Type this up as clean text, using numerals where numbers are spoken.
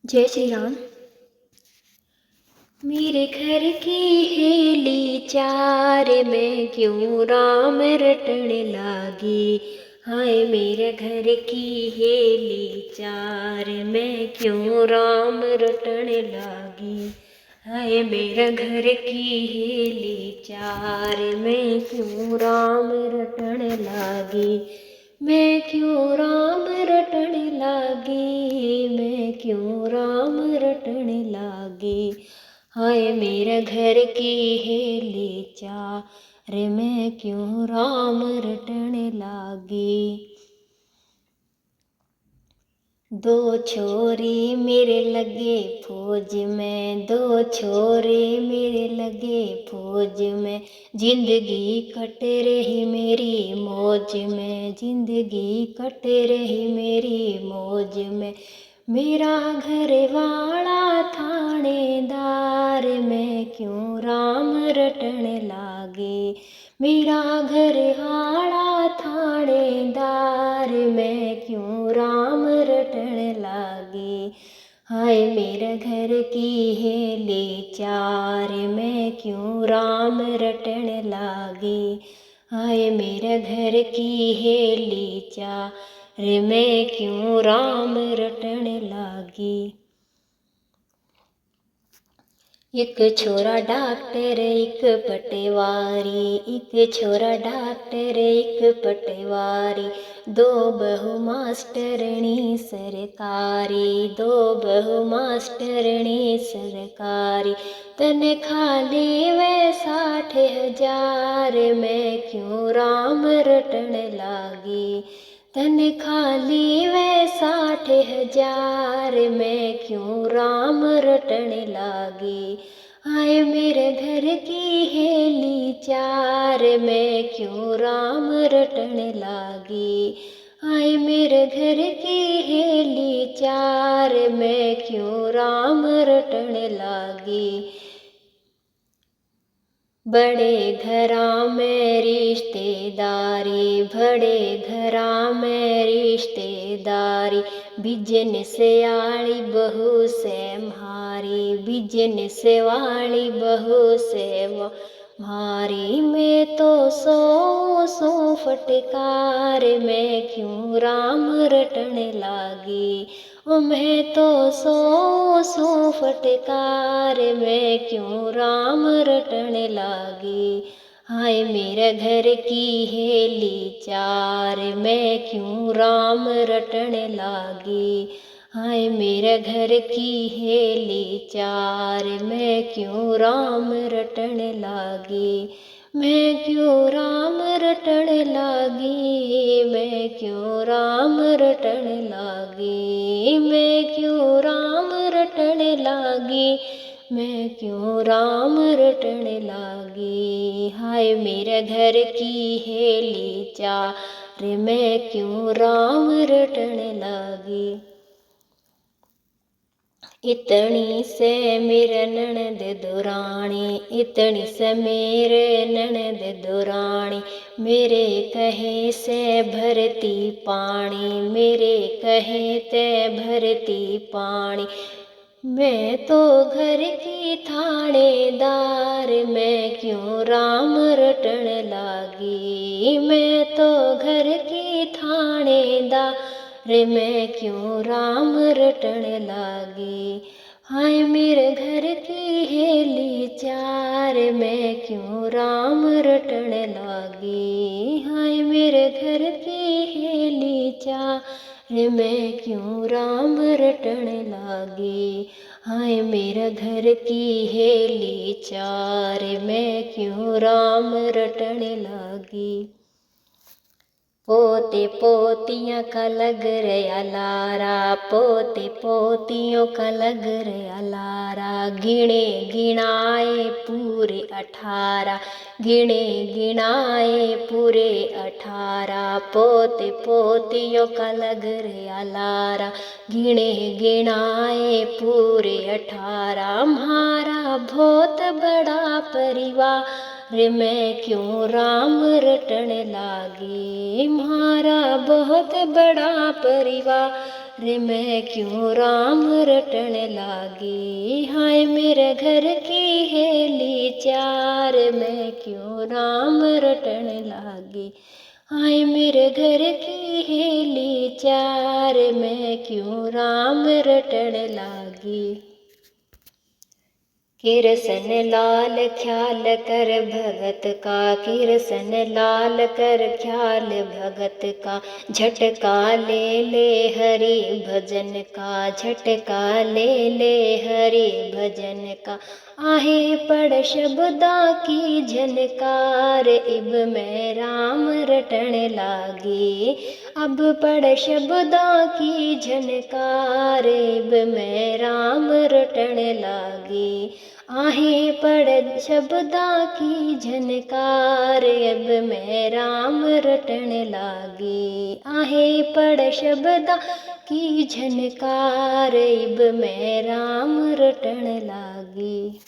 जय श्री राम। मेरे घर की हेली चार में क्यों राम रटने लागी। हाय मेरे घर की हेली चार में क्यों राम रटने लागी। हाय मेरा घर की हेली चार में क्यों राम रटने लागी। मैं क्यों राम रटने लागी, मैं क्यों राम रटने लागी। हाय मेरा घर की हेली चार मैं क्यों राम रटने लागी। दो छोरे मेरे लगे फौज में, दो छोरे मेरे लगे फौज में। जिंदगी कट रही मेरी मौज में, जिंदगी कट रही मेरी मौज में। मेरा घर वाला थानेदार मैं क्यों राम रटने लागे। मेरा घर वाला थानेदार मैं क्यों राम रटने लागे। हाय मेरे घर की हेली चार मैं क्यों राम रटने लागे। हाय मेरे घर की हेली चार मैं क्यों राम रटने लागी। एक छोरा डॉक्टर एक पटवारी, एक छोरा डॉक्टर एक पटवारी। दो बहू मास्टरनी सरकारी, दो बहू मास्टरनी सरकारी। तनख्वाह वे 60,000 मैं क्यों राम रटने लागी। तनख्वाह वे 60,000 मैं क्यों राम रटने लागी। हाय मेरे घर की हेली चार मैं क्यों राम रटने लागी। हाय मेरे घर की हेली चार मैं क्यों राम रटने लागी। बड़े घरा में रिश्तेदारी, बड़े घरा में रिश्तेदारी। बिजनेस वाली बहू से म्हारी, बिजनेस वाली बहू से म्हारी। मैं तो सौ फटकार मैं क्यों राम रटने लागी। मैं तो सौ फटकार मैं क्यों राम रटने लागी। हाय मेरे घर की हेली चार मैं क्यों राम रटने लागी। हाय मेरे घर की हेली चार मैं क्यों राम रटने लागी। मैं क्यों राम रटने लागी, मैं क्यों राम रटने लागी। मैं क्यों राम रटने लागी, मैं क्यों राम रटने लागी। हाय मेरे घर की हेली चार मैं क्यों राम रटने लागी। इतनी से मेरे ननद दुरानी, इतनी से मेरे ननद दुरानी। मेरे कहे से भरती पानी, मेरे कहे ते भरती पानी। मैं तो घर की थानेदार मैं क्यों राम रटने लागी। मैं तो घर की थानेदार मैं क्यों राम रटने लागी। हाय मेरे घर की हेली चार मैं क्यों राम रटने लागी। हाय मेरे घर की हेली चार मैं क्यों राम रटने लागी। हाय मेरे घर की हेली चार मैं क्यों राम रटने लागी। पोते पोतियाँ का लग रहा लारा, पोते पोतियों का लग रहा लारा। गिने गिनाए पूरे 18, गिने गिनाए पूरे 18। पोते पोतियों का लग रहा लारा, गिने गिनाए पूरे 18। हमारा बहुत बड़ा परिवार मैं क्यों राम रटने लागी। हमारा बहुत बड़ा परिवार रे मैं क्यों राम रटन लागी। हाय मेरे घर की हेली चार, मैं क्यों राम रटन लागी। हाय मेरे घर की हेली चार, मैं क्यों राम रटन लागी। किरसन लाल ख्याल कर भगत का, किरसन लाल कर ख्याल भगत का। झटका ले ले हरि भजन का, झटका ले ले हरि भजन का। आहे पढ़ शब्दा की झनकार, इब मैं राम रटन लागी। अब पढ़ शब्दा की झनकार, इब मैं राम रटन लागी। आहे पढ़ शब्दा की झनकार, अब मैं राम रटन लागी। आहे पढ़ शब्दा की झनकार, अब मैं राम रटन लागी।